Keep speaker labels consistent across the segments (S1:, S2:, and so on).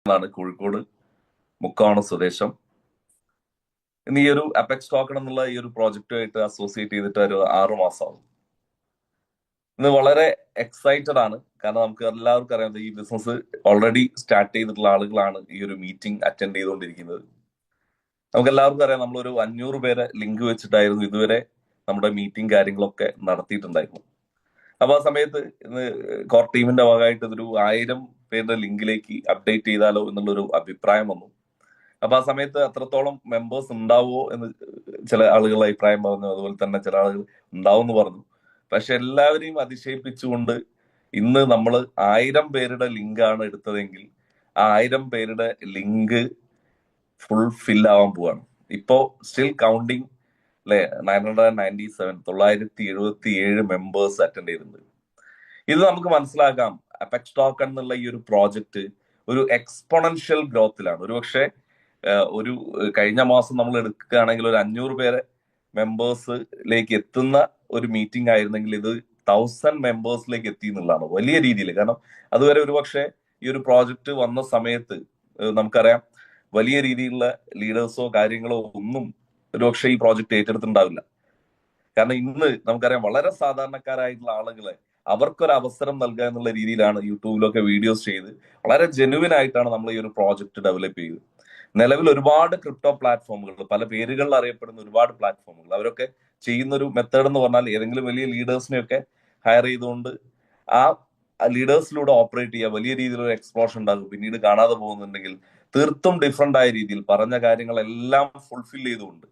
S1: ാണ് കോഴിക്കോട് മുക്കമാണ് സ്വദേശം. ഇന്ന് ഈ ഒരു അപെക്സ് ടോക്കൺ എന്നുള്ള ഈ ഒരു പ്രോജക്റ്റുമായിട്ട് അസോസിയേറ്റ് ചെയ്തിട്ട് ഒരു 6 മാസമാവും. ഇന്ന് വളരെ എക്സൈറ്റഡ് ആണ്. കാരണം നമുക്ക് എല്ലാവർക്കും അറിയാം ഈ ബിസിനസ് ഓൾറെഡി സ്റ്റാർട്ട് ചെയ്തിട്ടുള്ള ആളുകളാണ് ഈ ഒരു മീറ്റിംഗ് അറ്റൻഡ് ചെയ്തുകൊണ്ടിരിക്കുന്നത്. നമുക്ക് എല്ലാവർക്കും അറിയാം നമ്മളൊരു 500 പേരെ ലിങ്ക് വെച്ചിട്ടായിരുന്നു ഇതുവരെ നമ്മുടെ മീറ്റിംഗ് കാര്യങ്ങളൊക്കെ നടത്തിയിട്ടുണ്ടായിരുന്നു. അപ്പൊ ആ സമയത്ത് ഇന്ന് കോർ ടീമിന്റെ ഭാഗമായിട്ട് ഇതൊരു 1000 പേരുടെ ലിങ്കിലേക്ക് അപ്ഡേറ്റ് ചെയ്താലോ എന്നുള്ളൊരു അഭിപ്രായം വന്നു. അപ്പൊ ആ സമയത്ത് അത്രത്തോളം മെമ്പേഴ്സ് ഉണ്ടാവുമോ എന്ന് ചില ആളുകൾ അഭിപ്രായം പറഞ്ഞു. അതുപോലെ തന്നെ ചില ആളുകൾ ഉണ്ടാവും എന്ന് പറഞ്ഞു. പക്ഷെ എല്ലാവരെയും അതിശയിപ്പിച്ചുകൊണ്ട് ഇന്ന് നമ്മൾ 1000 പേരുടെ ലിങ്കാണ് എടുത്തതെങ്കിൽ ആ 1000 പേരുടെ ലിങ്ക് ഫുൾ ഫിൽ ആവാൻ പോവാണ്. ഇപ്പോ സ്റ്റിൽ കൗണ്ടിങ് അല്ലെ 977 മെമ്പേഴ്സ് അറ്റൻഡ് ചെയ്തിട്ടുണ്ട്. ഇത് നമുക്ക് മനസ്സിലാക്കാം അപെക്സ് ടോക്കൺ എന്നുള്ള ഈ ഒരു പ്രോജക്റ്റ് ഒരു എക്സ്പോണൻഷ്യൽ ഗ്രോത്തിലാണ്. ഒരുപക്ഷെ ഒരു കഴിഞ്ഞ മാസം നമ്മൾ എടുക്കുകയാണെങ്കിൽ ഒരു 500 പേരെ മെമ്പേഴ്സിലേക്ക് എത്തുന്ന ഒരു മീറ്റിംഗ് ആയിരുന്നെങ്കിൽ ഇത് 1000 മെമ്പേഴ്സിലേക്ക് എത്തി എന്നുള്ളതാണ് വലിയ രീതിയിൽ. കാരണം അതുവരെ ഒരുപക്ഷെ ഈ ഒരു പ്രോജക്റ്റ് വന്ന സമയത്ത് നമുക്കറിയാം വലിയ രീതിയിലുള്ള ലീഡേഴ്സോ കാര്യങ്ങളോ ഒന്നും ഒരുപക്ഷെ ഈ പ്രോജക്റ്റ് ഏറ്റെടുത്തിട്ടുണ്ടാവില്ല. കാരണം ഇന്ന് നമുക്കറിയാം വളരെ സാധാരണക്കാരായിട്ടുള്ള ആളുകളെ അവർക്കൊരു അവസരം നൽകുക എന്നുള്ള രീതിയിലാണ് യൂട്യൂബിലൊക്കെ വീഡിയോസ് ചെയ്ത് വളരെ ജെനുവിൻ ആയിട്ടാണ് നമ്മൾ ഈ ഒരു പ്രോജക്റ്റ് ഡെവലപ്പ് ചെയ്തത്. നിലവിൽ ഒരുപാട് ക്രിപ്റ്റോ പ്ലാറ്റ്ഫോമുകൾ, പല പേരുകളിൽ അറിയപ്പെടുന്ന ഒരുപാട് പ്ലാറ്റ്ഫോമുകൾ, അവരൊക്കെ ചെയ്യുന്ന ഒരു മെത്തേഡ് എന്ന് പറഞ്ഞാൽ ഏതെങ്കിലും വലിയ ലീഡേഴ്സിനെയൊക്കെ ഹയർ ചെയ്തുകൊണ്ട് ആ ലീഡേഴ്സിലൂടെ ഓപ്പറേറ്റ് ചെയ്യുക, വലിയ രീതിയിലൊരു എക്സ്പ്ലോഷൻ ഉണ്ടാകും. പിന്നീട് കാണാതെ പോകുന്നുണ്ടെങ്കിൽ തീർത്തും ഡിഫറെന്റ് ആയ രീതിയിൽ പറഞ്ഞ കാര്യങ്ങളെല്ലാം ഫുൾഫിൽ ചെയ്തുകൊണ്ട്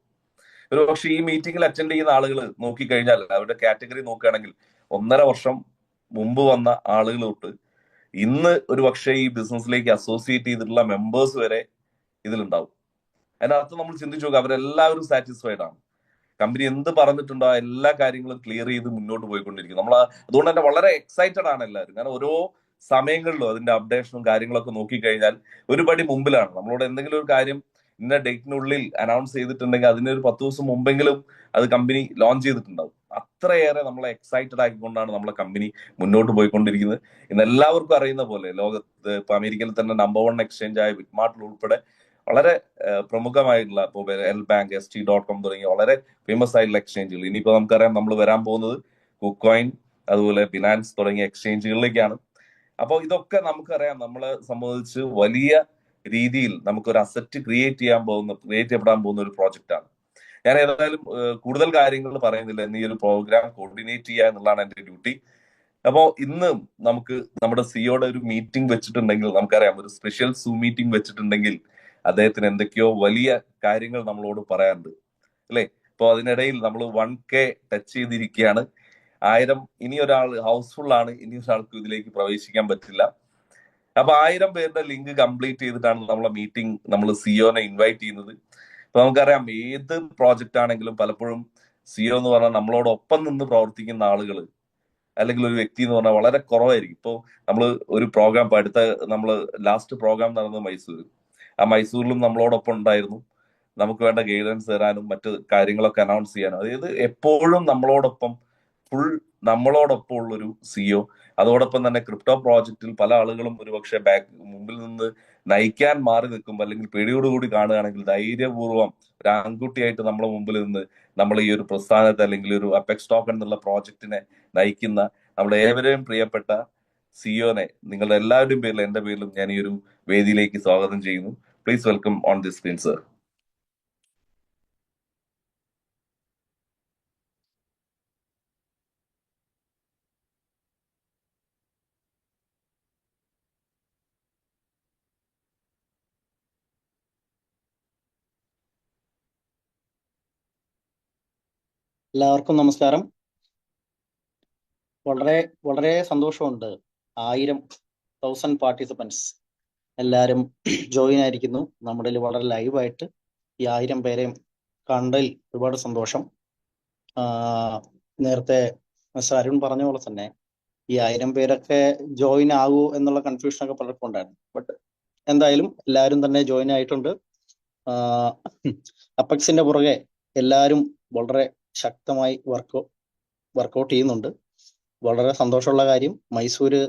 S1: ഒരു പക്ഷെ ഈ മീറ്റിംഗിൽ അറ്റൻഡ് ചെയ്യുന്ന ആളുകൾ നോക്കിക്കഴിഞ്ഞാൽ അവരുടെ കാറ്റഗറി നോക്കുകയാണെങ്കിൽ 1.5 വർഷം മുമ്പ് വന്ന ആളുകൾ തൊട്ട് ഇന്ന് ഒരു പക്ഷേ ഈ ബിസിനസ്സിലേക്ക് അസോസിയേറ്റ് ചെയ്തിട്ടുള്ള മെമ്പേഴ്സ് വരെ ഇതിലുണ്ടാവും. അതിനകത്ത് നമ്മൾ ചിന്തിച്ചു നോക്കുക, അവരെല്ലാവരും സാറ്റിസ്ഫൈഡ് ആണ്. കമ്പനി എന്ത് പറഞ്ഞിട്ടുണ്ടോ ആ എല്ലാ കാര്യങ്ങളും ക്ലിയർ ചെയ്ത് മുന്നോട്ട് പോയിക്കൊണ്ടിരിക്കും. നമ്മൾ അതുകൊണ്ട് തന്നെ വളരെ എക്സൈറ്റഡ് ആണ് എല്ലാവരും. കാരണം ഓരോ സമയങ്ങളിലും അതിന്റെ അപ്ഡേഷനും കാര്യങ്ങളൊക്കെ നോക്കിക്കഴിഞ്ഞാൽ ഒരു പടി മുമ്പിലാണ്. നമ്മളോട് എന്തെങ്കിലും ഒരു കാര്യം ഇന്ന ഡേറ്റിനുള്ളിൽ അനൗൺസ് ചെയ്തിട്ടുണ്ടെങ്കിൽ അതിനൊരു 10 ദിവസം മുമ്പെങ്കിലും അത് കമ്പനി ലോഞ്ച് ചെയ്തിട്ടുണ്ടാവും. അത്രയേറെ നമ്മളെ എക്സൈറ്റഡ് ആക്കിക്കൊണ്ടാണ് നമ്മളെ കമ്പനി മുന്നോട്ട് പോയിക്കൊണ്ടിരിക്കുന്നത്. ഇന്ന് എല്ലാവർക്കും അറിയുന്ന പോലെ ലോകത്ത് ഇപ്പൊ അമേരിക്കയിൽ തന്നെ നമ്പർ 1 എക്സ്ചേഞ്ച് ആയ ബിറ്റ്മാർട്ടിൽ ഉൾപ്പെടെ വളരെ പ്രമുഖമായിട്ടുള്ള ഇപ്പോൾ എൽ ബാങ്ക്, ST.com തുടങ്ങിയ വളരെ ഫേമസ് ആയിട്ടുള്ള എക്സ്ചേഞ്ചുകൾ. ഇനിയിപ്പോ നമുക്കറിയാം നമ്മൾ വരാൻ പോകുന്നത് കുക്കോയിൻ, അതുപോലെ ബിനാൻസ് തുടങ്ങിയ എക്സ്ചേഞ്ചുകളിലേക്കാണ്. അപ്പോൾ ഇതൊക്കെ നമുക്കറിയാം നമ്മളെ സംബന്ധിച്ച് വലിയ രീതിയിൽ നമുക്കൊരു അസറ്റ് ക്രിയേറ്റ് ചെയ്യപ്പെടാൻ പോകുന്ന ഒരു പ്രോജക്റ്റ് ആണ്. ഞാൻ ഏതായാലും കൂടുതൽ കാര്യങ്ങൾ പറയുന്നില്ല. ഇന്ന് ഈ ഒരു പ്രോഗ്രാം കോർഡിനേറ്റ് ചെയ്യുക എന്നുള്ളതാണ് എന്റെ ഡ്യൂട്ടി. അപ്പോ ഇന്ന് നമുക്ക് നമ്മുടെ സിഒയുടെ ഒരു മീറ്റിംഗ് വെച്ചിട്ടുണ്ടെങ്കിൽ, നമുക്കറിയാം ഒരു സ്പെഷ്യൽ സൂം മീറ്റിംഗ് വെച്ചിട്ടുണ്ടെങ്കിൽ അദ്ദേഹത്തിന് എന്തൊക്കെയോ വലിയ കാര്യങ്ങൾ നമ്മളോട് പറയാനുണ്ട് അല്ലെ. ഇപ്പൊ അതിനിടയിൽ നമ്മൾ 1K ടച്ച് ചെയ്തിരിക്കുകയാണ്. 1000 ഇനി ഒരാൾ ഹൗസ്ഫുൾ ആണ്, ഇനി ഒരാൾക്ക് ഇതിലേക്ക് പ്രവേശിക്കാൻ പറ്റില്ല. അപ്പൊ 1000 പേരുടെ ലിങ്ക് കംപ്ലീറ്റ് ചെയ്തിട്ടാണ് നമ്മളെ മീറ്റിംഗ് നമ്മൾ സിഒനെ ഇൻവൈറ്റ് ചെയ്യുന്നത്. ഇപ്പൊ നമുക്കറിയാം ഏത് പ്രോജക്റ്റ് ആണെങ്കിലും പലപ്പോഴും സിഒ എന്ന് പറഞ്ഞാൽ നമ്മളോടൊപ്പം നിന്ന് പ്രവർത്തിക്കുന്ന ആളുകൾ അല്ലെങ്കിൽ ഒരു വ്യക്തി എന്ന് പറഞ്ഞാൽ വളരെ കുറവായിരിക്കും. ഇപ്പോൾ നമ്മൾ ഒരു പ്രോഗ്രാം ഇപ്പൊ അടുത്ത നമ്മൾ ലാസ്റ്റ് പ്രോഗ്രാം നടന്നത് മൈസൂർ. ആ മൈസൂരിലും നമ്മളോടൊപ്പം ഉണ്ടായിരുന്നു. നമുക്ക് വേണ്ട ഗൈഡൻസ് തരാനും മറ്റ് കാര്യങ്ങളൊക്കെ അനൗൺസ് ചെയ്യാനും, അതായത് എപ്പോഴും നമ്മളോടൊപ്പം ഫുൾ നമ്മളോടൊപ്പം ഉള്ളൊരു സിഒ. അതോടൊപ്പം തന്നെ ക്രിപ്റ്റോ പ്രോജക്റ്റിൽ പല ആളുകളും ഒരുപക്ഷെ മുമ്പിൽ നിന്ന് നയിക്കാൻ മാറി നിൽക്കുമ്പോൾ അല്ലെങ്കിൽ പേടിയോടുകൂടി കാണുകയാണെങ്കിൽ ധൈര്യപൂർവ്വം ഒരു ആൺകുട്ടിയായിട്ട് നമ്മളെ മുമ്പിൽ നിന്ന് നമ്മൾ ഈ ഒരു പ്രസ്ഥാനത്തെ അല്ലെങ്കിൽ ഒരു അപെക്സ് ടോക്കൺ എന്നുള്ള പ്രോജക്റ്റിനെ നയിക്കുന്ന നമ്മുടെ ഏവരെയും പ്രിയപ്പെട്ട സിഒനെ നിങ്ങളുടെ എല്ലാവരുടെയും പേരിലും എന്റെ പേരിലും ഞാൻ ഈ ഒരു വേദിയിലേക്ക് സ്വാഗതം ചെയ്യുന്നു. Please welcome on the screen sir.
S2: എല്ലാവർക്കും നമസ്കാരം. വളരെ വളരെ സന്തോഷമുണ്ട്. 1000 പാർട്ടിസിപ്പൻസ് എല്ലാവരും ജോയിൻ ആയിരിക്കുന്നു. നമ്മുടെ വളരെ ലൈവായിട്ട് ഈ 1000 പേരെയും കണ്ടതിൽ ഒരുപാട് സന്തോഷം. നേരത്തെ മിസ്റ്റർ അരുൺ പറഞ്ഞ പോലെ തന്നെ ഈ 1000 പേരൊക്കെ ജോയിൻ ആകുമോ എന്നുള്ള കൺഫ്യൂഷനൊക്കെ പലർക്കും ഉണ്ടായിരുന്നു. ബട്ട് എന്തായാലും എല്ലാവരും തന്നെ ജോയിൻ ആയിട്ടുണ്ട്. അപ്പെക്സിന്റെ പുറകെ എല്ലാവരും വളരെ ശക്തമായി വർക്കൗട്ട് ചെയ്യുന്നുണ്ട്. വളരെ സന്തോഷമുള്ള കാര്യം. മൈസൂര്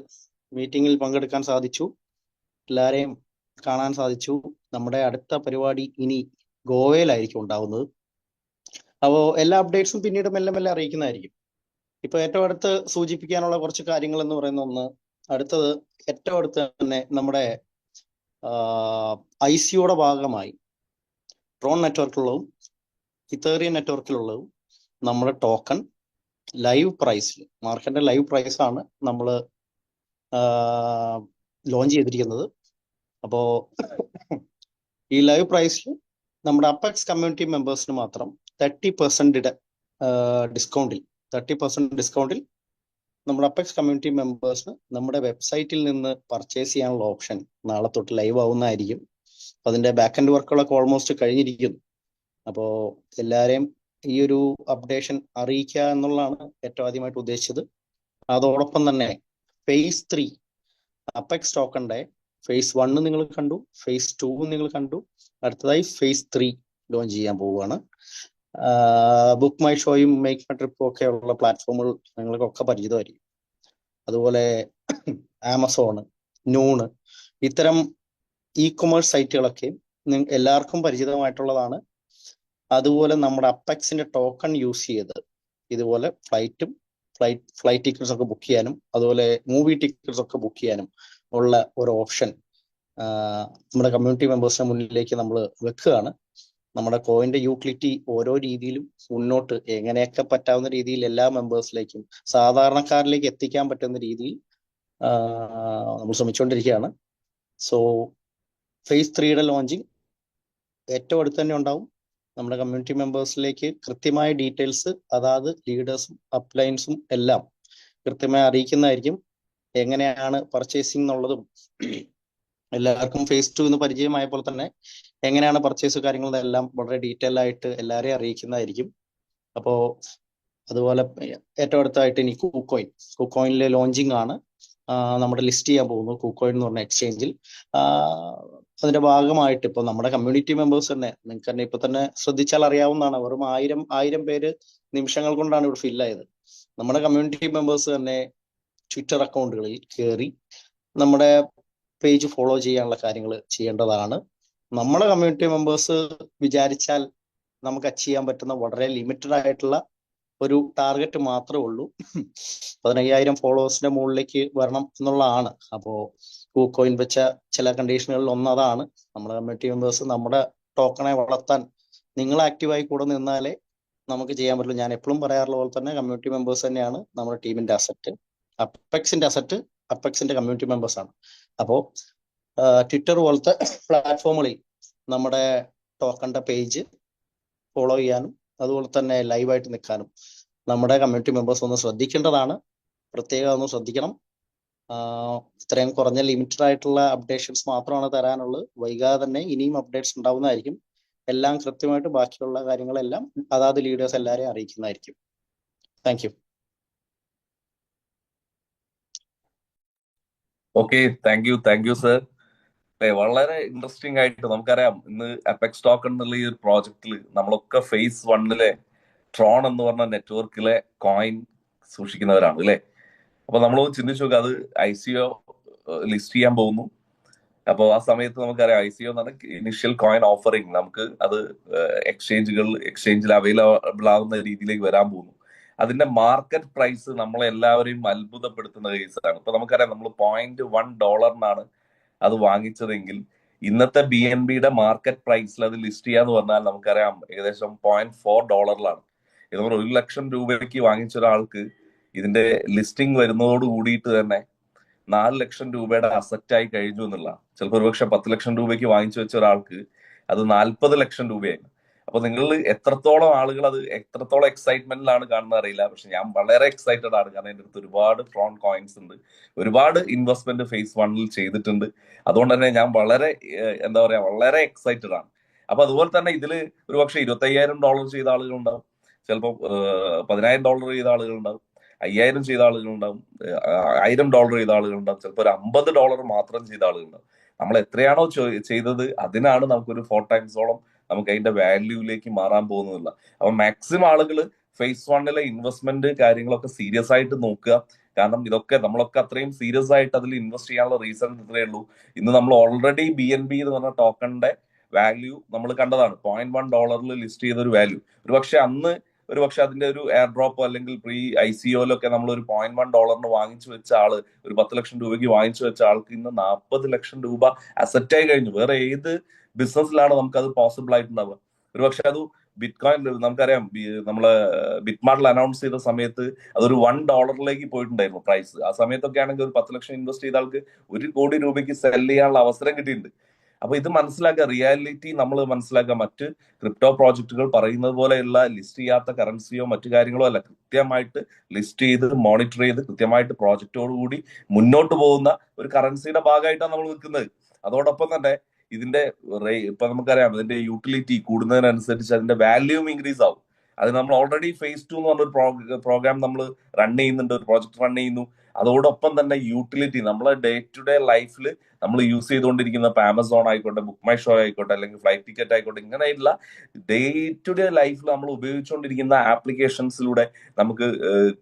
S2: മീറ്റിംഗിൽ പങ്കെടുക്കാൻ സാധിച്ചു. എല്ലാവരെയും കാണാൻ സാധിച്ചു. നമ്മുടെ അടുത്ത പരിപാടി ഇനി ഗോവയിലായിരിക്കും ഉണ്ടാവുന്നത്. അപ്പോൾ എല്ലാ അപ്ഡേറ്റ്സും പിന്നീട് മെല്ലെ മെല്ലെ അറിയിക്കുന്നതായിരിക്കും. ഇപ്പൊ ഏറ്റവും അടുത്ത് സൂചിപ്പിക്കാനുള്ള കുറച്ച് കാര്യങ്ങൾ എന്ന് പറയുന്ന ഒന്ന്, അടുത്തത് ഏറ്റവും അടുത്ത് തന്നെ നമ്മുടെ ICOയുടെ ഭാഗമായി ട്രോൺ നെറ്റ്വർക്കിലുള്ളതും ഇത്തേറിയൻ നെറ്റ്വർക്കിലുള്ളതും നമ്മുടെ ടോക്കൺ ലൈവ് പ്രൈസിൽ, മാർക്കറ്റിന്റെ ലൈവ് പ്രൈസ് ആണ് നമ്മൾ ലോഞ്ച് ചെയ്തിരിക്കുന്നത്. അപ്പോൾ ഈ ലൈവ് പ്രൈസിൽ നമ്മുടെ അപ്പെക്സ് കമ്മ്യൂണിറ്റി മെമ്പേഴ്സിന് മാത്രം 30% ഡിസ്കൗണ്ടിൽ നമ്മുടെ അപ്പെക്സ് കമ്മ്യൂണിറ്റി മെമ്പേഴ്സിന് നമ്മുടെ വെബ്സൈറ്റിൽ നിന്ന് പർച്ചേസ് ചെയ്യാനുള്ള ഓപ്ഷൻ നാളെ തൊട്ട് ലൈവ് ആവുന്നതായിരിക്കും. അതിന്റെ ബാക്ക് എൻഡ് വർക്കുകളൊക്കെ ഓൾമോസ്റ്റ് കഴിഞ്ഞിരിക്കുന്നു. അപ്പോൾ എല്ലാവരെയും ഈ ഒരു അപ്ഡേഷൻ അറിയിക്കുക എന്നുള്ളതാണ് ഏറ്റവും ആദ്യമായിട്ട് ഉദ്ദേശിച്ചത്. അതോടൊപ്പം തന്നെ phase 3 അപ്പെക്സ് ടോക്കണിന്റെ phase 1 നിങ്ങൾ കണ്ടു, phase 2 നിങ്ങൾ കണ്ടു, അടുത്തതായി phase 3 ലോഞ്ച് ചെയ്യാൻ പോവുകയാണ്. ബുക്ക് മൈ ഷോയും മേക്ക് മൈ ട്രിപ്പും ഒക്കെ ഉള്ള പ്ലാറ്റ്ഫോമുകൾ നിങ്ങൾക്കൊക്കെ പരിചിതമായിരിക്കും. അതുപോലെ ആമസോണ്, നൂണ്, ഇത്തരം കൊമേഴ്സ് സൈറ്റുകളൊക്കെ എല്ലാവർക്കും പരിചിതമായിട്ടുള്ളതാണ്. അതുപോലെ നമ്മുടെ അപ്പെക്സിന്റെ ടോക്കൺ യൂസ് ചെയ്ത് ഇതുപോലെ ഫ്ലൈറ്റ് ടിക്കറ്റ്സ് ഒക്കെ ബുക്ക് ചെയ്യാനും അതുപോലെ മൂവി ടിക്കറ്റ്സ് ഒക്കെ ബുക്ക് ചെയ്യാനും ഉള്ള ഒരു ഓപ്ഷൻ നമ്മുടെ കമ്മ്യൂണിറ്റി മെമ്പേഴ്സിന്റെ മുന്നിലേക്ക് നമ്മൾ വെക്കുകയാണ്. നമ്മുടെ കോയിന്റെ യൂട്ടിലിറ്റി ഓരോ രീതിയിലും മുന്നോട്ട് എങ്ങനെയൊക്കെ പറ്റാവുന്ന രീതിയിൽ എല്ലാ മെമ്പേഴ്സിലേക്കും സാധാരണക്കാരിലേക്ക് എത്തിക്കാൻ പറ്റുന്ന രീതിയിൽ നമ്മൾ ശ്രമിച്ചുകൊണ്ടിരിക്കുകയാണ്. സോ phase 3യുടെ ലോഞ്ചിങ് ഏറ്റവും അടുത്ത് തന്നെ ഉണ്ടാവും. നമ്മുടെ കമ്മ്യൂണിറ്റി മെമ്പേഴ്സിലേക്ക് കൃത്യമായ ഡീറ്റെയിൽസ് അതാത് ലീഡേഴ്സും അപ്ലൈൻസും എല്ലാം കൃത്യമായി അറിയിക്കുന്നതായിരിക്കും. എങ്ങനെയാണ് പർച്ചേസിംഗ് എന്നുള്ളതും എല്ലാവർക്കും phase 2 എന്ന് പരിചയമായപ്പോൾ തന്നെ എങ്ങനെയാണ് പർച്ചേസ് കാര്യങ്ങളെല്ലാം വളരെ ഡീറ്റെയിൽ ആയിട്ട് എല്ലാവരെയും അറിയിക്കുന്നതായിരിക്കും. അപ്പോൾ അതുപോലെ ഏറ്റവും അടുത്തായിട്ട് ഇനി കുക്കോയിനിലെ ലോഞ്ചിങ് ആണ്. നമ്മുടെ ലിസ്റ്റ് ചെയ്യാൻ പോകുന്നു കുക്കോയിൻ എന്ന് പറഞ്ഞ എക്സ്ചേഞ്ചിൽ. അതിന്റെ ഭാഗമായിട്ട് ഇപ്പൊ നമ്മുടെ കമ്മ്യൂണിറ്റി മെമ്പേഴ്സ് തന്നെ നിങ്ങൾക്ക് തന്നെ ഇപ്പൊ തന്നെ ശ്രദ്ധിച്ചാൽ അറിയാവുന്നതാണ്, വെറും ആയിരം പേര് നിമിഷങ്ങൾ കൊണ്ടാണ് ഇവിടെ ഫില്ലായത്. നമ്മുടെ കമ്മ്യൂണിറ്റി മെമ്പേഴ്സ് തന്നെ ട്വിറ്റർ അക്കൗണ്ടുകളിൽ കയറി നമ്മുടെ പേജ് ഫോളോ ചെയ്യാനുള്ള കാര്യങ്ങൾ ചെയ്യേണ്ടതാണ്. നമ്മുടെ കമ്മ്യൂണിറ്റി മെമ്പേഴ്സ് വിചാരിച്ചാൽ നമുക്ക് അച്ചീവ് ചെയ്യാൻ പറ്റുന്ന വളരെ ലിമിറ്റഡ് ആയിട്ടുള്ള ഒരു ടാർഗറ്റ് മാത്രമേ ഉള്ളൂ. 15,000 ഫോളോവേഴ്സിന്റെ മുകളിലേക്ക് വരണം എന്നുള്ളതാണ്. അപ്പോൾ കുക്കോയിൻ വെച്ച ചില കണ്ടീഷനുകളിൽ ഒന്ന് അതാണ്. നമ്മുടെ കമ്മ്യൂണിറ്റി മെമ്പേഴ്സ് നമ്മുടെ ടോക്കണെ വളർത്താൻ നിങ്ങൾ ആക്റ്റീവായി കൂടെ നിന്നാലേ നമുക്ക് ചെയ്യാൻ പറ്റുള്ളൂ. ഞാൻ എപ്പോഴും പറയാറുള്ള പോലെ തന്നെ കമ്മ്യൂണിറ്റി മെമ്പേഴ്സ് തന്നെയാണ് നമ്മുടെ ടീമിന്റെ അസറ്റ്. അപ്പെക്സിന്റെ അസറ്റ് അപ്പെക്സിന്റെ കമ്മ്യൂണിറ്റി മെമ്പേഴ്സ് ആണ്. അപ്പോൾ ട്വിറ്റർ പോലത്തെ പ്ലാറ്റ്ഫോമുകളിൽ നമ്മുടെ ടോക്കണിന്റെ പേജ് ഫോളോ ചെയ്യാനും അതുപോലെ തന്നെ ലൈവായിട്ട് നിൽക്കാനും നമ്മുടെ കമ്മ്യൂണിറ്റി മെമ്പേഴ്സ് ഒന്ന് ശ്രദ്ധിക്കേണ്ടതാണ്. പ്രത്യേകം ഒന്ന് ശ്രദ്ധിക്കണം. ഇത്രയും കുറഞ്ഞ ലിമിറ്റഡ് ആയിട്ടുള്ള അപ്ഡേഷൻസ് മാത്രമാണ് തരാനുള്ളത്. വൈകാതെ തന്നെ ഇനിയും അപ്ഡേറ്റ്സ് ഉണ്ടാവുന്നതായിരിക്കും. എല്ലാം കൃത്യമായിട്ട് ബാക്കിയുള്ള കാര്യങ്ങളെല്ലാം അതാത് ലീഡേഴ്സ് എല്ലാവരെയും അറിയിക്കുന്നതായിരിക്കും. Thank you.
S1: Okay, thank you sir. വളരെ ഇൻട്രസ്റ്റിംഗ് ആയിട്ട് നമുക്കറിയാം ഇന്ന് അപ്പെക്സ് ടോക്കൺ എന്നുള്ള ഈ ഒരു പ്രോജക്റ്റിൽ നമ്മളൊക്കെ phase 1 ട്രോൺ എന്ന് പറഞ്ഞ നെറ്റ്വർക്കിലെ കോയിൻ സൂക്ഷിക്കുന്നവരാണ് അല്ലെ. അപ്പൊ നമ്മൾ ചിന്തിച്ചു നോക്കുക, അത് ICO ലിസ്റ്റ് ചെയ്യാൻ പോകുന്നു. അപ്പോൾ ആ സമയത്ത് നമുക്കറിയാം ICO എന്ന് പറഞ്ഞാൽ ഇനിഷ്യൽ കോയിൻ ഓഫറിങ്, നമുക്ക് അത് എക്സ്ചേഞ്ചിൽ അവൈലബിൾ ആവുന്ന രീതിയിലേക്ക് വരാൻ പോകുന്നു. അതിന്റെ മാർക്കറ്റ് പ്രൈസ് നമ്മളെല്ലാവരെയും അത്ഭുതപ്പെടുത്തുന്ന കേസാണ്. ഇപ്പൊ നമുക്കറിയാം നമ്മൾ $0.1 അത് വാങ്ങിച്ചതെങ്കിൽ ഇന്നത്തെ BNBയുടെ മാർക്കറ്റ് പ്രൈസിൽ അത് ലിസ്റ്റ് ചെയ്യാന്ന് പറഞ്ഞാൽ നമുക്കറിയാം ഏകദേശം $0.4 ഇത് നമ്മൾ 1 ലക്ഷം രൂപയ്ക്ക് വാങ്ങിച്ച ഒരാൾക്ക് ഇതിന്റെ ലിസ്റ്റിംഗ് വരുന്നതോട് കൂടിയിട്ട് തന്നെ 4 ലക്ഷം രൂപയുടെ അസറ്റായി കഴിഞ്ഞു എന്നുള്ള. ചിലപ്പോൾ ഒരുപക്ഷെ 10 ലക്ഷം രൂപയ്ക്ക് വാങ്ങിച്ചു വെച്ച ഒരാൾക്ക് അത് 40 ലക്ഷം രൂപയായി. അപ്പൊ നിങ്ങൾ എത്രത്തോളം ആളുകൾ അത് എത്രത്തോളം എക്സൈറ്റ്മെന്റിലാണ് കാണുന്നത് അറിയില്ല. പക്ഷെ ഞാൻ വളരെ എക്സൈറ്റഡ് ആണ്. കാരണം എൻ്റെ അടുത്ത് ഒരുപാട് ട്രോൺ കോയിൻസ് ഉണ്ട്, ഒരുപാട് ഇൻവെസ്റ്റ്മെന്റ് phase 1 ചെയ്തിട്ടുണ്ട്. അതുകൊണ്ട് തന്നെ ഞാൻ വളരെ എന്താ പറയാ വളരെ എക്സൈറ്റഡ് ആണ്. അപ്പൊ അതുപോലെ തന്നെ ഇതിൽ ഒരുപക്ഷെ $25,000 ചെയ്ത ആളുകളുണ്ടാവും, ചിലപ്പോൾ $10,000 ചെയ്ത ആളുകളുണ്ടാവും, 5,000 ചെയ്ത ആളുകളുണ്ടാവും, $1,000 ചെയ്ത ആളുകളുണ്ടാവും, ചിലപ്പോൾ ഒരു $50 മാത്രം ചെയ്ത ആളുകളുണ്ടാവും. നമ്മൾ എത്രയാണോ ചെയ്തത് അതിനാണ് നമുക്കൊരു 4 ടൈംസോളം നമുക്ക് അതിന്റെ വാല്യൂയിലേക്ക് മാറാൻ പോകുന്നില്ല. അപ്പൊ മാക്സിമം ആളുകൾ phase 1 ഇൻവെസ്റ്റ്മെന്റ് കാര്യങ്ങളൊക്കെ സീരിയസ് ആയിട്ട് നോക്കുക. കാരണം ഇതൊക്കെ നമ്മളൊക്കെ അത്രയും സീരിയസ് ആയിട്ട് അതിൽ ഇൻവെസ്റ്റ് ചെയ്യാനുള്ള റീസൺ ഇത്രയേ ഉള്ളൂ. ഇന്ന് നമ്മൾ ഓൾറെഡി BNB എന്ന് പറഞ്ഞ ടോക്കണിന്റെ വാല്യൂ നമ്മൾ കണ്ടതാണ്. $0.1 ലിസ്റ്റ് ചെയ്ത ഒരു വാല്യൂ. ഒരുപക്ഷെ അന്ന് അതിന്റെ ഒരു എയർ ഡ്രോപ്പോ അല്ലെങ്കിൽ പ്രീ ICOയിലൊക്കെ നമ്മൾ ഒരു $0.1 വാങ്ങിച്ചു വെച്ച ആള്, ഒരു 10 ലക്ഷം രൂപയ്ക്ക് വാങ്ങിച്ചു വെച്ച ആൾക്ക് ഇന്ന് 40 ലക്ഷം രൂപ അസറ്റായി കഴിഞ്ഞു. വേറെ ഏത് ബിസിനസ്സിലാണ് നമുക്ക് അത് പോസിബിൾ ആയിട്ടുണ്ടാവുക? ഒരുപക്ഷെ അത് ബിറ്റ്കോയിൻ നമുക്കറിയാം, നമ്മള് ബിറ്റ്മാർട്ടിൽ അനൗൺസ് ചെയ്ത സമയത്ത് അതൊരു $1 പോയിട്ടുണ്ടായിരുന്നു പ്രൈസ്. ആ സമയത്തൊക്കെ ആണെങ്കിൽ ഒരു 10 ലക്ഷം ഇൻവെസ്റ്റ് ചെയ്ത ആൾക്ക് 1 കോടി രൂപയ്ക്ക് സെൽ ചെയ്യാനുള്ള അവസരം കിട്ടിയിട്ടുണ്ട്. അപ്പൊ ഇത് മനസ്സിലാക്കുക, റിയാലിറ്റി നമ്മൾ മനസ്സിലാക്കുക. മറ്റ് ക്രിപ്റ്റോ പ്രോജക്റ്റുകൾ പറയുന്നത് പോലെയുള്ള ലിസ്റ്റ് ചെയ്യാത്ത കറൻസിയോ മറ്റു കാര്യങ്ങളോ അല്ല. കൃത്യമായിട്ട് ലിസ്റ്റ് ചെയ്ത് മോണിറ്റർ ചെയ്ത് കൃത്യമായിട്ട് പ്രോജക്റ്റോടുകൂടി മുന്നോട്ട് പോകുന്ന ഒരു കറൻസിയുടെ ഭാഗമായിട്ടാണ് നമ്മൾ നിൽക്കുന്നത്. അതോടൊപ്പം തന്നെ ഇതിന്റെ ഇപ്പൊ നമുക്കറിയാം, ഇതിന്റെ യൂട്ടിലിറ്റി കൂടുന്നതിനനുസരിച്ച് അതിന്റെ വാല്യൂം ഇൻക്രീസ് ആവും. അത് നമ്മൾ ഓൾറെഡി phase 2 എന്ന് പറഞ്ഞൊരു പ്രോഗ്രാം നമ്മൾ റൺ ചെയ്യുന്നുണ്ട്, ഒരു പ്രോജക്ട് റൺ ചെയ്യുന്നു. അതോടൊപ്പം തന്നെ യൂട്ടിലിറ്റി നമ്മളെ ഡേ ടു ഡേ ലൈഫിൽ നമ്മൾ യൂസ് ചെയ്തുകൊണ്ടിരിക്കുന്ന ഇപ്പൊ ആമസോൺ ആയിക്കോട്ടെ, ബുക്ക് മൈ ഷോ ആയിക്കോട്ടെ, അല്ലെങ്കിൽ ഫ്ലൈറ്റ് ടിക്കറ്റ് ആയിക്കോട്ടെ, ഇങ്ങനെയുള്ള ഡേ ടു ഡേ ലൈഫിൽ നമ്മൾ ഉപയോഗിച്ചുകൊണ്ടിരിക്കുന്ന ആപ്ലിക്കേഷൻസിലൂടെ നമുക്ക്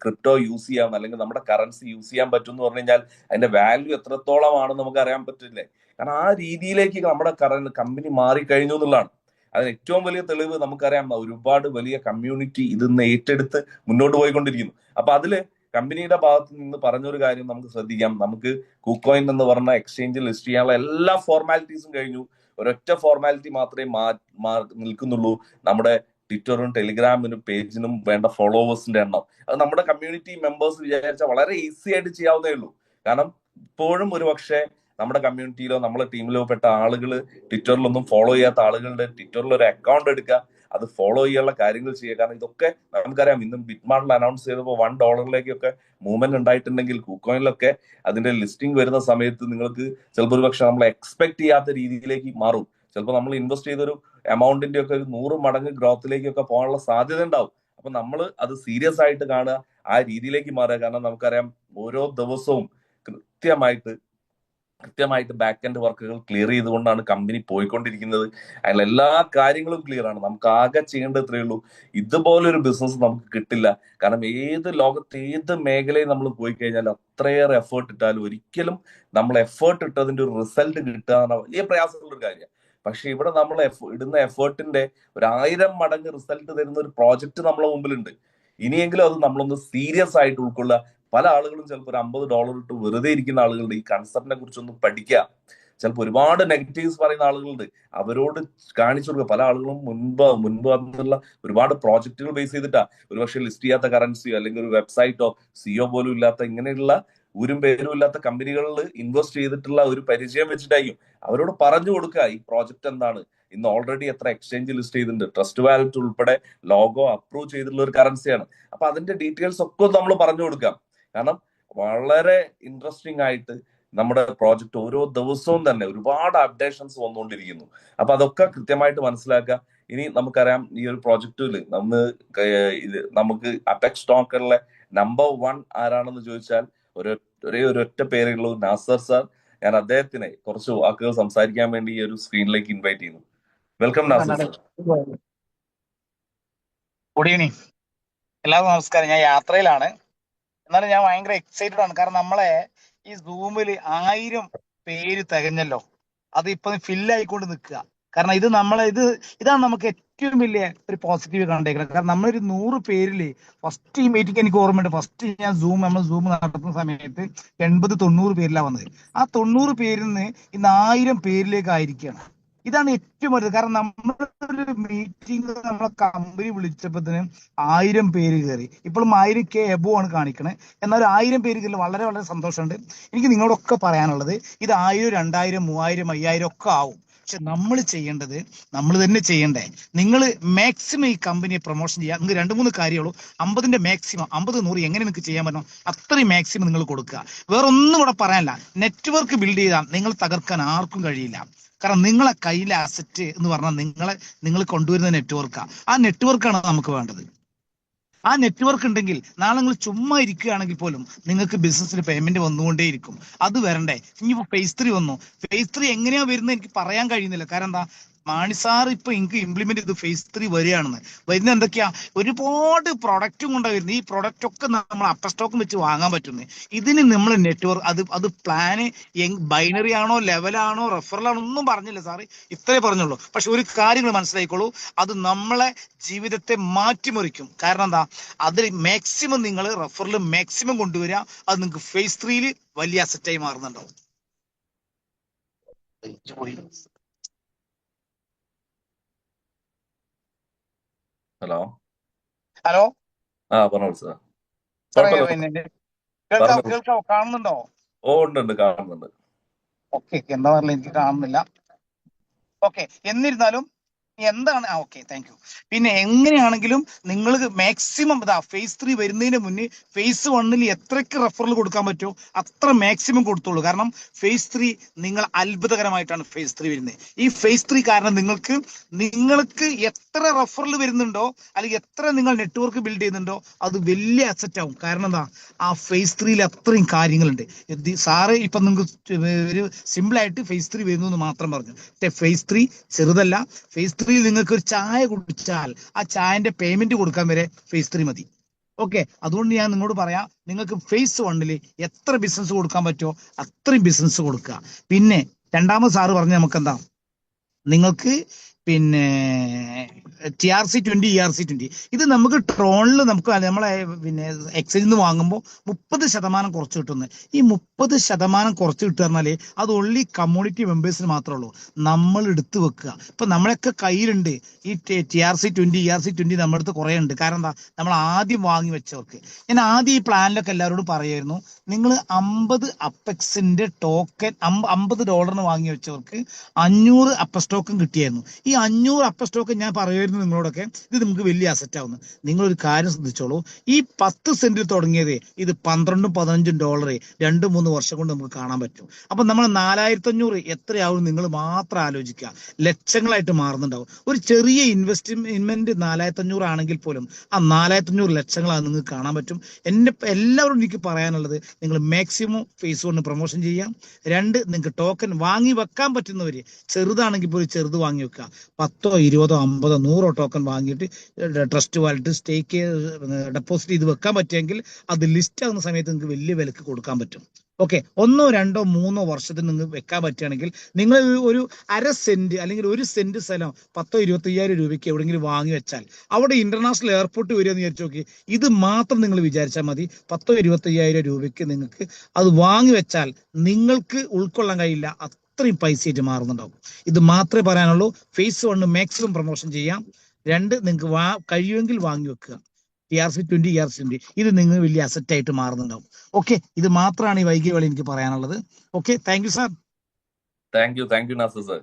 S1: ക്രിപ്റ്റോ യൂസ് ചെയ്യാം, അല്ലെങ്കിൽ നമ്മുടെ കറൻസി യൂസ് ചെയ്യാൻ പറ്റും എന്ന് പറഞ്ഞു കഴിഞ്ഞാൽ അതിന്റെ വാല്യൂ എത്രത്തോളമാണെന്ന് നമുക്ക് അറിയാൻ പറ്റില്ലേ? കാരണം ആ രീതിയിലേക്ക് നമ്മുടെ കമ്പനി മാറിക്കഴിഞ്ഞു എന്നുള്ളതാണ്. അതിന് ഏറ്റവും വലിയ തെളിവ് നമുക്കറിയാം, ഒരുപാട് വലിയ കമ്മ്യൂണിറ്റി ഇതിന്ന് ഏറ്റെടുത്ത് മുന്നോട്ട് പോയിക്കൊണ്ടിരിക്കുന്നു. അപ്പൊ അതില് കമ്പനിയുടെ ഭാഗത്ത് നിന്ന് പറഞ്ഞൊരു കാര്യം നമുക്ക് ശ്രദ്ധിക്കാം. നമുക്ക് കുക്കോയിൻ എന്ന് പറഞ്ഞ എക്സ്ചേഞ്ചിൽ ലിസ്റ്റ് ചെയ്യാനുള്ള എല്ലാ ഫോർമാലിറ്റീസും കഴിഞ്ഞു. ഒരൊറ്റ ഫോർമാലിറ്റി മാത്രമേ നിൽക്കുന്നുള്ളൂ. നമ്മുടെ ട്വിറ്ററും ടെലിഗ്രാമിനും പേജിനും വേണ്ട ഫോളോവേഴ്സിന്റെ എണ്ണം. അത് നമ്മുടെ കമ്മ്യൂണിറ്റി മെമ്പേഴ്സ് വിചാരിച്ചാൽ വളരെ ഈസി ആയിട്ട് ചെയ്യാവുന്നേ ഉള്ളൂ. കാരണം ഇപ്പോഴും ഒരു പക്ഷേ നമ്മുടെ കമ്മ്യൂണിറ്റിയിലോ നമ്മളെ ടീമിലോ പെട്ട ആളുകൾ ട്വിറ്ററിലൊന്നും ഫോളോ ചെയ്യാത്ത ആളുകളുടെ ട്വിറ്ററിൽ ഒരു അക്കൗണ്ട് എടുക്കുക, അത് ഫോളോ ചെയ്യാനുള്ള കാര്യങ്ങൾ ചെയ്യുക. കാരണം ഇതൊക്കെ നമുക്കറിയാം, ഇന്നും ബിറ്റ്മാർട്ടിൽ അനൗൺസ് ചെയ്തപ്പോൾ $1 മൂവ്മെന്റ് ഉണ്ടായിട്ടുണ്ടെങ്കിൽ കുക്കോയിനിലൊക്കെ അതിന്റെ ലിസ്റ്റിംഗ് വരുന്ന സമയത്ത് നിങ്ങൾക്ക് ചിലപ്പോൾ ഒരു പക്ഷെ നമ്മൾ എക്സ്പെക്ട് ചെയ്യാത്ത രീതിയിലേക്ക് മാറും. ചിലപ്പോൾ നമ്മൾ ഇൻവെസ്റ്റ് ചെയ്തൊരു എമൗണ്ടിന്റെ ഒക്കെ ഒരു 100 മടങ്ങ് ഗ്രോത്തിലേക്കൊക്കെ പോകാനുള്ള സാധ്യത ഉണ്ടാവും. അപ്പൊ നമ്മൾ അത് സീരിയസ് ആയിട്ട് കാണുക, ആ രീതിയിലേക്ക് മാറുക. കാരണം നമുക്കറിയാം, ഓരോ ദിവസവും കൃത്യമായിട്ട് ബാക്ക് എൻഡ് വർക്കുകൾ ക്ലിയർ ചെയ്തുകൊണ്ടാണ് കമ്പനി പോയിക്കൊണ്ടിരിക്കുന്നത്. അതിൽ എല്ലാ കാര്യങ്ങളും ക്ലിയർ ആണ്. നമുക്ക് ആകെ ചെയ്യേണ്ടത് ഇത്രയേ ഉള്ളൂ. ഇതുപോലൊരു ബിസിനസ് നമുക്ക് കിട്ടില്ല. കാരണം ലോകത്ത് ഏത് മേഖലയിൽ നമ്മൾ പോയി കഴിഞ്ഞാൽ അത്രയേറെ എഫേർട്ട് ഇട്ടാലും ഒരിക്കലും നമ്മൾ എഫേർട്ട് ഇട്ടതിന്റെ ഒരു റിസൾട്ട് കിട്ടുക എന്ന വലിയ പ്രയാസമുള്ള ഒരു കാര്യമാണ്. പക്ഷെ ഇവിടെ നമ്മൾ ഇടുന്ന എഫേർട്ടിന്റെ 1000 മടങ്ങ് റിസൾട്ട് തരുന്ന ഒരു പ്രോജക്റ്റ് നമ്മളെ മുമ്പിലുണ്ട്. ഇനിയെങ്കിലും അത് നമ്മളൊന്ന് സീരിയസ് ആയിട്ട് ഉൾക്കൊള്ളുക. പല ആളുകളും ചിലപ്പോൾ ഒരു $50 ഇട്ട് വെറുതെ ഇരിക്കുന്ന ആളുകളുണ്ട്. ഈ കൺസെപ്റ്റിനെ കുറിച്ചൊന്ന് പഠിക്കുക. ചിലപ്പോൾ ഒരുപാട് നെഗറ്റീവ്സ് പറയുന്ന ആളുകളുണ്ട്, അവരോട് കാണിച്ചു കൊടുക്കുക. പല ആളുകളും മുൻപ് വന്നുള്ള ഒരുപാട് പ്രോജക്റ്റുകൾ ബേസ് ചെയ്തിട്ടാ ഒരുപക്ഷെ ലിസ്റ്റ് ചെയ്യാത്ത കറൻസിയോ അല്ലെങ്കിൽ ഒരു വെബ്സൈറ്റോ സിഒ പോലും ഇല്ലാത്ത ഇങ്ങനെയുള്ള ഊരും പേരും ഇല്ലാത്ത കമ്പനികളിൽ ഇൻവെസ്റ്റ് ചെയ്തിട്ടുള്ള ഒരു പരിചയം വെച്ചിട്ടായിരിക്കും അവരോട് പറഞ്ഞു കൊടുക്കുക ഈ പ്രോജക്റ്റ് എന്താണ്, ഇന്ന് ഓൾറെഡി എത്ര എക്സ്ചേഞ്ച് ലിസ്റ്റ് ചെയ്തിട്ടുണ്ട്, ട്രസ്റ്റ് വാലറ്റ് ഉൾപ്പെടെ ലോഗോ അപ്രൂവ് ചെയ്തിട്ടുള്ള ഒരു കറൻസിയാണ്. അപ്പൊ അതിന്റെ ഡീറ്റെയിൽസ് ഒക്കെ നമ്മൾ പറഞ്ഞു കൊടുക്കാം. കാരണം വളരെ ഇൻട്രസ്റ്റിംഗ് ആയിട്ട് നമ്മുടെ പ്രോജക്റ്റ് ഓരോ ദിവസവും തന്നെ ഒരുപാട് അപ്ഡേഷൻസ് വന്നുകൊണ്ടിരിക്കുന്നു. അപ്പൊ അതൊക്കെ കൃത്യമായിട്ട് മനസ്സിലാക്കുക. ഇനി നമുക്കറിയാം, ഈ ഒരു പ്രോജക്റ്റിൽ നമുക്ക് അപെക്സ് ടോക്കണിലെ നമ്പർ 1 ആരാണെന്ന് ചോദിച്ചാൽ ഒരൊറ്റ പേരേ ഉള്ളൂ, നാസർ സാർ. ഞാൻ അദ്ദേഹത്തിനെ കുറച്ച് വാക്കുകൾ സംസാരിക്കാൻ വേണ്ടി ഈ ഒരു സ്ക്രീനിലേക്ക് ഇൻവൈറ്റ് ചെയ്യുന്നു. Welcome Nasar sir.
S3: Good evening, എല്ലാവർക്കും നമസ്കാരം. ഞാൻ യാത്രയിലാണ്, എന്നാലും ഞാൻ ഭയങ്കര എക്സൈറ്റഡ് ആണ്. കാരണം നമ്മളെ ഈ സൂമിൽ 1000 പേര് തികഞ്ഞല്ലോ. അത് ഇപ്പൊ ഫില്ലായിക്കൊണ്ട് നിൽക്കുക. കാരണം ഇതാണ് നമുക്ക് ഏറ്റവും വലിയ ഒരു പോസിറ്റീവ് കണ്ടേക്കുന്നത്. കാരണം നമ്മളൊരു 100 പേരില് ഫസ്റ്റ് ഈ മീറ്റിംഗ് എനിക്ക് ഓർമ്മയുണ്ട്. ഫസ്റ്റ് നമ്മൾ സൂം നടത്തുന്ന സമയത്ത് 80-90 പേരിലാണ് വന്നത്. ആ 90 പേരിൽ നിന്ന് ഇന്ന് 1000 പേരിലേക്ക് ആയിരിക്കുകയാണ്. ഇതാണ് ഏറ്റവും വലുത്. കാരണം നമ്മളൊരു മീറ്റിംഗ് നമ്മളെ കമ്പനി വിളിച്ചപ്പോഴത്തേനും 1000 പേര് കയറി. ഇപ്പോഴും 1000K എബോ ആണ് കാണിക്കണത്. എന്നാൽ 1000 പേര് കയറി വളരെ വളരെ സന്തോഷമുണ്ട്. എനിക്ക് നിങ്ങളോടൊക്കെ പറയാനുള്ളത്, ഇത് 1000, 2000, 3000, 5000 ഒക്കെ ആവും. പക്ഷെ നമ്മൾ ചെയ്യേണ്ടത് നമ്മൾ തന്നെ ചെയ്യണ്ടേ. നിങ്ങൾ മാക്സിമം ഈ കമ്പനിയെ പ്രൊമോഷൻ ചെയ്യുക. നിങ്ങൾക്ക് 2-3 കാര്യമുള്ളൂ. 50ന്റെ മാക്സിമം 50-100 എങ്ങനെ നിങ്ങൾക്ക് ചെയ്യാൻ പറ്റും അത്രയും മാക്സിമം നിങ്ങൾ കൊടുക്കുക. വേറെ ഒന്നും കൂടെ പറയാനില്ല. നെറ്റ്വർക്ക് ബിൽഡ് ചെയ്താൽ നിങ്ങൾ തകർക്കാൻ ആർക്കും കഴിയില്ല. കാരണം നിങ്ങളെ കയ്യിലെ അസറ്റ് എന്ന് പറഞ്ഞാൽ നിങ്ങൾ കൊണ്ടുവരുന്ന നെറ്റ്വർക്കാണ്. ആ നെറ്റ്വർക്കാണ് നമുക്ക് വേണ്ടത്. ആ നെറ്റ്വർക്ക് ഉണ്ടെങ്കിൽ നാളെ നിങ്ങൾ ചുമ്മാ ഇരിക്കുകയാണെങ്കിൽ പോലും നിങ്ങൾക്ക് ബിസിനസ്സിന് പേയ്മെന്റ് വന്നുകൊണ്ടേയിരിക്കും. അത് വരണ്ടേ. ഇനിയിപ്പോ phase 3 വന്നു. phase 3 എങ്ങനെയാ വരുന്നത് എനിക്ക് പറയാൻ കഴിയുന്നില്ല. കാരണം എന്താ, മാണി സാർ ഇപ്പൊ എനിക്ക് ഇംപ്ലിമെന്റ് ചെയ്ത് ഫേസ് 3 വരികയാണെന്ന്. വരുന്ന എന്തൊക്കെയാ, ഒരുപാട് പ്രൊഡക്റ്റും കൊണ്ടാണ് വരുന്നത്. ഈ പ്രൊഡക്റ്റ് ഒക്കെ നമ്മൾ അപ്പർ സ്റ്റോക്കും വെച്ച് വാങ്ങാൻ പറ്റുന്നത്. ഇതിന് നമ്മൾ നെറ്റ്വർക്ക് അത് പ്ലാന് ബൈനറി ആണോ, ലെവലാണോ, റെഫറലാണോ ഒന്നും പറഞ്ഞില്ല സാറ്, ഇത്രേ പറഞ്ഞുള്ളൂ. പക്ഷെ ഒരു കാര്യങ്ങൾ മനസ്സിലായിക്കോളൂ, അത് നമ്മളെ ജീവിതത്തെ മാറ്റിമറിക്കും. കാരണം എന്താ, അതിൽ മാക്സിമം നിങ്ങൾ റെഫറൽ മാക്സിമം കൊണ്ടുവരിക. അത് നിങ്ങൾക്ക് ഫേസ് 3 വലിയ അസറ്റായി മാറുന്നുണ്ടാവും.
S1: ഹലോ
S3: ഹലോ
S1: പറഞ്ഞോളൂ സാർ.
S3: സാറേ,
S1: കുഴപ്പമില്ല,
S3: പിന്നെ
S1: പറഞ്ഞോളൂ.
S3: കേൾക്കാവോ, കാണുന്നുണ്ടോ?
S1: ഉണ്ട് കാണുന്നുണ്ട്.
S3: ഓക്കെ, എന്താ പറയുക, എനിക്ക് കാണുന്നില്ല. ഓക്കെ, എന്നിരുന്നാലും എന്താണ്, ഓക്കെ, താങ്ക് യു. പിന്നെ എങ്ങനെയാണെങ്കിലും നിങ്ങൾ മാക്സിമം ഫേസ് 3 വരുന്നതിന് മുന്നേ ഫേസ് 1 എത്രയ്ക്ക് റെഫറൽ കൊടുക്കാൻ പറ്റുമോ അത്ര മാക്സിമം കൊടുത്തോളൂ. കാരണം ഫേസ് 3 നിങ്ങൾ അത്ഭുതകരമായിട്ടാണ് ഫേസ് 3 വരുന്നത്. ഈ ഫേസ് 3 കാരണം നിങ്ങൾക്ക് എത്ര റെഫറൽ വരുന്നുണ്ടോ, അല്ലെങ്കിൽ എത്ര നിങ്ങൾ നെറ്റ്വർക്ക് ബിൽഡ് ചെയ്യുന്നുണ്ടോ, അത് വലിയ അസറ്റ് ആവും. കാരണം എന്താ, ആ ഫേസ് 3 അത്രയും കാര്യങ്ങളുണ്ട്. സാറ് ഇപ്പൊ നിങ്ങൾക്ക് ഒരു സിമ്പിൾ ആയിട്ട് ഫേസ് 3 വരുന്നു എന്ന് മാത്രം പറഞ്ഞു. ഫേസ് 3 ചെറുതല്ല. ഫേസ് 3 നിങ്ങൾക്ക് ഒരു ചായ കുടിച്ചാൽ ആ ചായന്റെ പേയ്മെന്റ് കൊടുക്കാൻ വരെ ഫേസ് 3 മതി. ഓക്കെ, അതുകൊണ്ട് ഞാൻ നിങ്ങളോട് പറയാം, നിങ്ങൾക്ക് ഫേസ് 1 എത്ര ബിസിനസ് കൊടുക്കാൻ പറ്റുമോ അത്രയും ബിസിനസ് കൊടുക്കുക. പിന്നെ രണ്ടാമത് സാറ് പറഞ്ഞ നമുക്ക് എന്താ, നിങ്ങൾക്ക് പിന്നെ TRC 20 ERC 20 ഇത് നമുക്ക് ട്രോണിൽ നമുക്ക് നമ്മളെ പിന്നെ എക്സ്ചേഞ്ചിൽ നിന്ന് വാങ്ങുമ്പോൾ 30% കുറച്ച് കിട്ടുന്നത്. ഈ 30% കുറച്ച് കിട്ടുക പറഞ്ഞാല് അത് ഓൺലി കമ്മ്യൂണിറ്റി മെമ്പേഴ്സിന് മാത്രമേ ഉള്ളൂ. നമ്മൾ എടുത്തു വെക്കുക. ഇപ്പൊ നമ്മളൊക്കെ കയ്യിലുണ്ട് ഈ TRC 20 ERC 20 നമ്മുടെ അടുത്ത് കുറെ ഉണ്ട്. കാരണം എന്താ, നമ്മൾ ആദ്യം വാങ്ങി വെച്ചവർക്ക്. ഞാൻ ആദ്യം ഈ പ്ലാനിലൊക്കെ എല്ലാവരോടും പറയായിരുന്നു, നിങ്ങൾ 50 അപ്പെക്സിന്റെ ടോക്കൺ $50 വാങ്ങി വെച്ചവർക്ക് 500 അപ്പർ സ്റ്റോക്കും കിട്ടിയായിരുന്നു. ഈ 500 അപ്പർ സ്റ്റോക്ക് ഞാൻ പറയുമായിരുന്നു നിങ്ങളോടൊക്കെ, ഇത് നമുക്ക് വലിയ അസറ്റ് ആവുന്നു. നിങ്ങളൊരു കാര്യം ശ്രദ്ധിച്ചോളൂ, ഈ 10 സെന്റിൽ തുടങ്ങിയത് ഇത് $12-15 2-3 വർഷം കൊണ്ട് നമുക്ക് കാണാൻ പറ്റും. അപ്പൊ നമ്മൾ 4500 എത്രയാവും നിങ്ങൾ മാത്രം ആലോചിക്കുക. ലക്ഷങ്ങളായിട്ട് മാറുന്നുണ്ടാവും. ഒരു ചെറിയ ഇൻവെസ്റ്റ്മെന്റ് 4500 ആണെങ്കിൽ പോലും ആ 4500 ലക്ഷങ്ങളാണ് നിങ്ങൾക്ക് കാണാൻ പറ്റും. എല്ലാവരും എനിക്ക് പറയാനുള്ളത്, നിങ്ങൾ മാക്സിമം ഫേസ് 1 പ്രൊമോഷൻ ചെയ്യാം. 2, നിങ്ങൾക്ക് ടോക്കൺ വാങ്ങി വെക്കാൻ പറ്റുന്നവര്, ചെറുതാണെങ്കിൽ പോലും ചെറുത് വാങ്ങി വെക്കുക. 10, 20, 50, 100 ടോക്കൺ വാങ്ങിയിട്ട് ട്രസ്റ്റ് വാലറ്റ് സ്റ്റേക്ക് ഡെപ്പോസിറ്റ് ചെയ്ത് വെക്കാൻ പറ്റുമെങ്കിൽ അത് ലിസ്റ്റ് ആകുന്ന സമയത്ത് നിങ്ങൾക്ക് വലിയ വിലക്ക് കൊടുക്കാൻ പറ്റും. ഓക്കെ, 1, 2, 3 വർഷത്തിന് നിങ്ങൾക്ക് വെക്കാൻ പറ്റുകയാണെങ്കിൽ നിങ്ങൾ ഒരു 1/2 സെന്റ് അല്ലെങ്കിൽ 1 സെന്റ് സ്ഥലം 10, 25,000 രൂപയ്ക്ക് എവിടെയെങ്കിലും വാങ്ങി വെച്ചാൽ അവിടെ ഇന്റർനാഷണൽ എയർപോർട്ട് വരിക എന്ന് വിചാരിച്ചു നോക്കി. ഇത് മാത്രം നിങ്ങൾ വിചാരിച്ചാൽ മതി. 10, 25,000 രൂപയ്ക്ക് നിങ്ങൾക്ക് അത് വാങ്ങി വെച്ചാൽ നിങ്ങൾക്ക് ഉൾക്കൊള്ളാൻ കഴിയില്ല, അത്രയും പൈസയായിട്ട് മാറുന്നുണ്ടാവും. ഇത് മാത്രമേ പറയാനുള്ളൂ. ഫേസ് 1 മാക്സിമം പ്രൊമോഷൻ ചെയ്യാം. 2, നിങ്ങൾക്ക് കഴിയുമെങ്കിൽ വാങ്ങി വെക്കുക. TRC 20 ERC 20 ഇത് നിങ്ങൾ വലിയ അസറ്റ് ആയിട്ട് മാറുന്നുണ്ടാവും. ഓക്കെ, ഇത് മാത്രമാണ് ഈ വൈകിയ വേള എനിക്ക് പറയാനുള്ളത്. Okay, thank you sir.
S1: Thank you Nasar sir.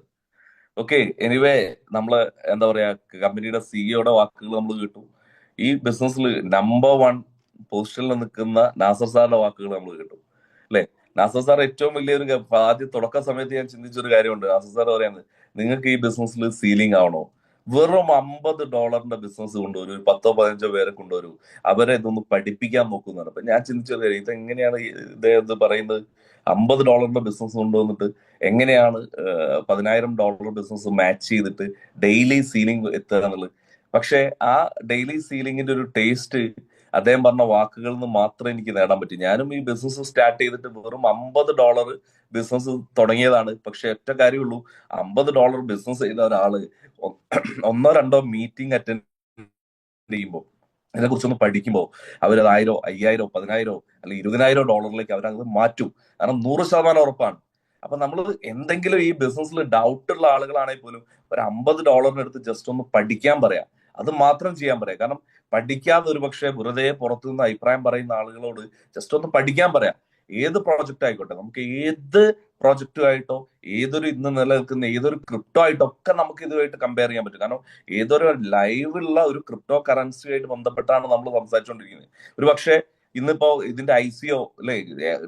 S1: Okay, anyway നമ്മള് എന്താ പറയാ, കമ്പനിയുടെ സിഇഒയുടെ വാക്കുകൾ നമ്മൾ കേട്ടു. ഈ ബിസിനസ്സിൽ നമ്പർ 1 പൊസിഷനിൽ നിൽക്കുന്ന നാസർ സാറിന്റെ വാക്കുകൾ നമ്മൾ കേട്ടു അല്ലെ. നാസർ സാർ ഏറ്റവും വലിയൊരു ആദ്യം തുടക്ക സമയത്ത് ഞാൻ ചിന്തിച്ചൊരു കാര്യമുണ്ട്. നാസർ സാർ പറയുന്നത്, നിങ്ങൾക്ക് ഈ ബിസിനസ്സിൽ സീലിംഗ് ആവണോ, വെറും $50 ബിസിനസ് കൊണ്ടുവരൂ, 10-15 പേരെ കൊണ്ടുവരൂ, അവരെ ഇതൊന്ന് പഠിപ്പിക്കാൻ നോക്കുന്നതാണ്. അപ്പൊ ഞാൻ ചിന്തിച്ചത്, ഇതെങ്ങനെയാണ് ഇത് പറയുന്നത്, $50 ബിസിനസ് കൊണ്ടുവന്നിട്ട് എങ്ങനെയാണ് $10,000 ബിസിനസ് മാച്ച് ചെയ്തിട്ട് ഡെയിലി സീലിംഗ് എത്തുക എന്നുള്ളത്. പക്ഷെ ആ ഡെയിലി സീലിംഗിന്റെ ഒരു ടേസ്റ്റ് അദ്ദേഹം പറഞ്ഞ വാക്കുകളിൽ നിന്ന് മാത്രമേ എനിക്ക് നേടാൻ പറ്റി. ഞാനും ഈ ബിസിനസ് സ്റ്റാർട്ട് ചെയ്തിട്ട് വെറും $50 ബിസിനസ് തുടങ്ങിയതാണ്. പക്ഷെ ഒറ്റ കാര്യമുള്ളൂ, $50 ബിസിനസ് ചെയ്ത ഒരാള് 1-2 മീറ്റിംഗ് അറ്റൻഡ് ചെയ്യുമ്പോൾ, ഇതിനെ കുറിച്ചൊന്ന് പഠിക്കുമ്പോൾ അവർ $1,000, $5,000, $10,000 അല്ലെങ്കിൽ $20,000 അവരത് മാറ്റും. കാരണം 100% ഉറപ്പാണ്. അപ്പൊ നമ്മൾ എന്തെങ്കിലും ഈ ബിസിനസ്സിൽ ഡൗട്ട് ഉള്ള ആളുകളാണെങ്കിൽ പോലും ഒരു $50 എടുത്ത് ജസ്റ്റ് ഒന്ന് പഠിക്കാൻ പറയാം. അത് മാത്രം ചെയ്യാൻ പറയാം. കാരണം പഠിക്കാതെ ഒരു പക്ഷേ വെറുതെ പുറത്തുനിന്ന് അഭിപ്രായം പറയുന്ന ആളുകളോട് ജസ്റ്റ് ഒന്ന് പഠിക്കാൻ പറയാം. ഏത് പ്രോജക്റ്റ് ആയിക്കോട്ടെ, നമുക്ക് ഏത് പ്രോജക്റ്റുമായിട്ടോ ഏതൊരു ഇന്ന് നിലനിൽക്കുന്ന ഏതൊരു ക്രിപ്റ്റോ ആയിട്ടോ ഒക്കെ നമുക്ക് ഇതുമായിട്ട് കമ്പയർ ചെയ്യാൻ പറ്റും. കാരണം ഏതൊരു ലൈവുള്ള ഒരു ക്രിപ്റ്റോ കറൻസിയായിട്ട് ബന്ധപ്പെട്ടാണ് നമ്മൾ സംസാരിച്ചുകൊണ്ടിരിക്കുന്നത്. ഒരു പക്ഷേ ഇന്നിപ്പോ ഇതിന്റെ ICO അല്ലെ,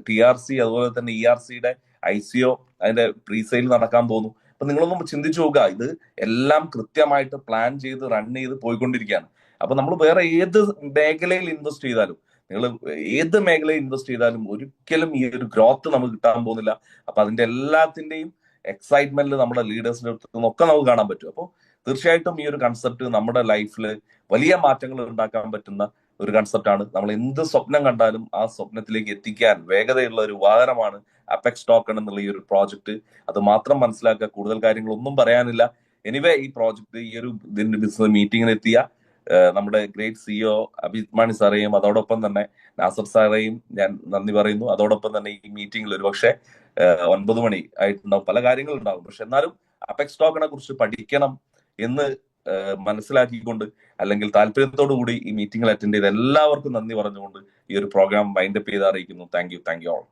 S1: TRC അതുപോലെ തന്നെ ERCയുടെ ICO അതിന്റെ പ്രീസെയിൽ നടക്കാൻ പോകുന്നു. അപ്പൊ നിങ്ങളൊന്നും ചിന്തിച്ചു നോക്കുക, ഇത് എല്ലാം കൃത്യമായിട്ട് പ്ലാൻ ചെയ്ത് റൺ ചെയ്ത് പോയിക്കൊണ്ടിരിക്കുകയാണ്. അപ്പൊ നമ്മൾ വേറെ ഏത് മേഖലയിൽ ഇൻവെസ്റ്റ് ചെയ്താലും, നിങ്ങൾ ഏത് മേഖലയിൽ ഇൻവെസ്റ്റ് ചെയ്താലും ഒരിക്കലും ഈ ഒരു ഗ്രോത്ത് നമുക്ക് കിട്ടാൻ പോകുന്നില്ല. അപ്പൊ അതിന്റെ എല്ലാത്തിന്റെയും എക്സൈറ്റ്മെന്റിൽ നമ്മുടെ ലീഡേഴ്സിന്റെ അടുത്ത് നിന്നൊക്കെ നമുക്ക് കാണാൻ പറ്റും. അപ്പോൾ തീർച്ചയായിട്ടും ഈ ഒരു കൺസെപ്റ്റ് നമ്മുടെ ലൈഫിൽ വലിയ മാറ്റങ്ങൾ ഉണ്ടാക്കാൻ പറ്റുന്ന ഒരു കൺസെപ്റ്റാണ്. നമ്മൾ എന്ത് സ്വപ്നം കണ്ടാലും ആ സ്വപ്നത്തിലേക്ക് എത്തിക്കാൻ വേഗതയുള്ള ഒരു വാഹനമാണ് അപെക്സ് ടോക്കൺ എന്നുള്ള ഈ ഒരു പ്രോജക്റ്റ്. അത് മാത്രം മനസ്സിലാക്കുക, കൂടുതൽ കാര്യങ്ങളൊന്നും പറയാനില്ല. എനിവേ ഈ പ്രോജക്റ്റ് ഈ ഒരു ബിസിനസ് മീറ്റിംഗിൽ എത്തിയ നമ്മുടെ ഗ്രേറ്റ് സിഇഒ അഭിജിത് മാണി സാറേയും അതോടൊപ്പം തന്നെ നാസർ സാറേയും ഞാൻ നന്ദി പറയുന്നു. അതോടൊപ്പം തന്നെ ഈ മീറ്റിംഗിൽ ഒരു പക്ഷേ 9 മണി ആയിട്ടുണ്ടാവും, പല കാര്യങ്ങളുണ്ടാവും, പക്ഷെ എന്നാലും അപെക്സ് ടോക്കണെ കുറിച്ച് പഠിക്കണം എന്ന് മനസ്സിലാക്കിക്കൊണ്ട് അല്ലെങ്കിൽ താല്പര്യത്തോടു കൂടി ഈ മീറ്റിംഗിൽ അറ്റൻഡ് ചെയ്ത എല്ലാവർക്കും നന്ദി പറഞ്ഞുകൊണ്ട് ഈ ഒരു പ്രോഗ്രാം വൈൻഡപ്പ് ചെയ്ത് അറിയിക്കുന്നു. Thank you all.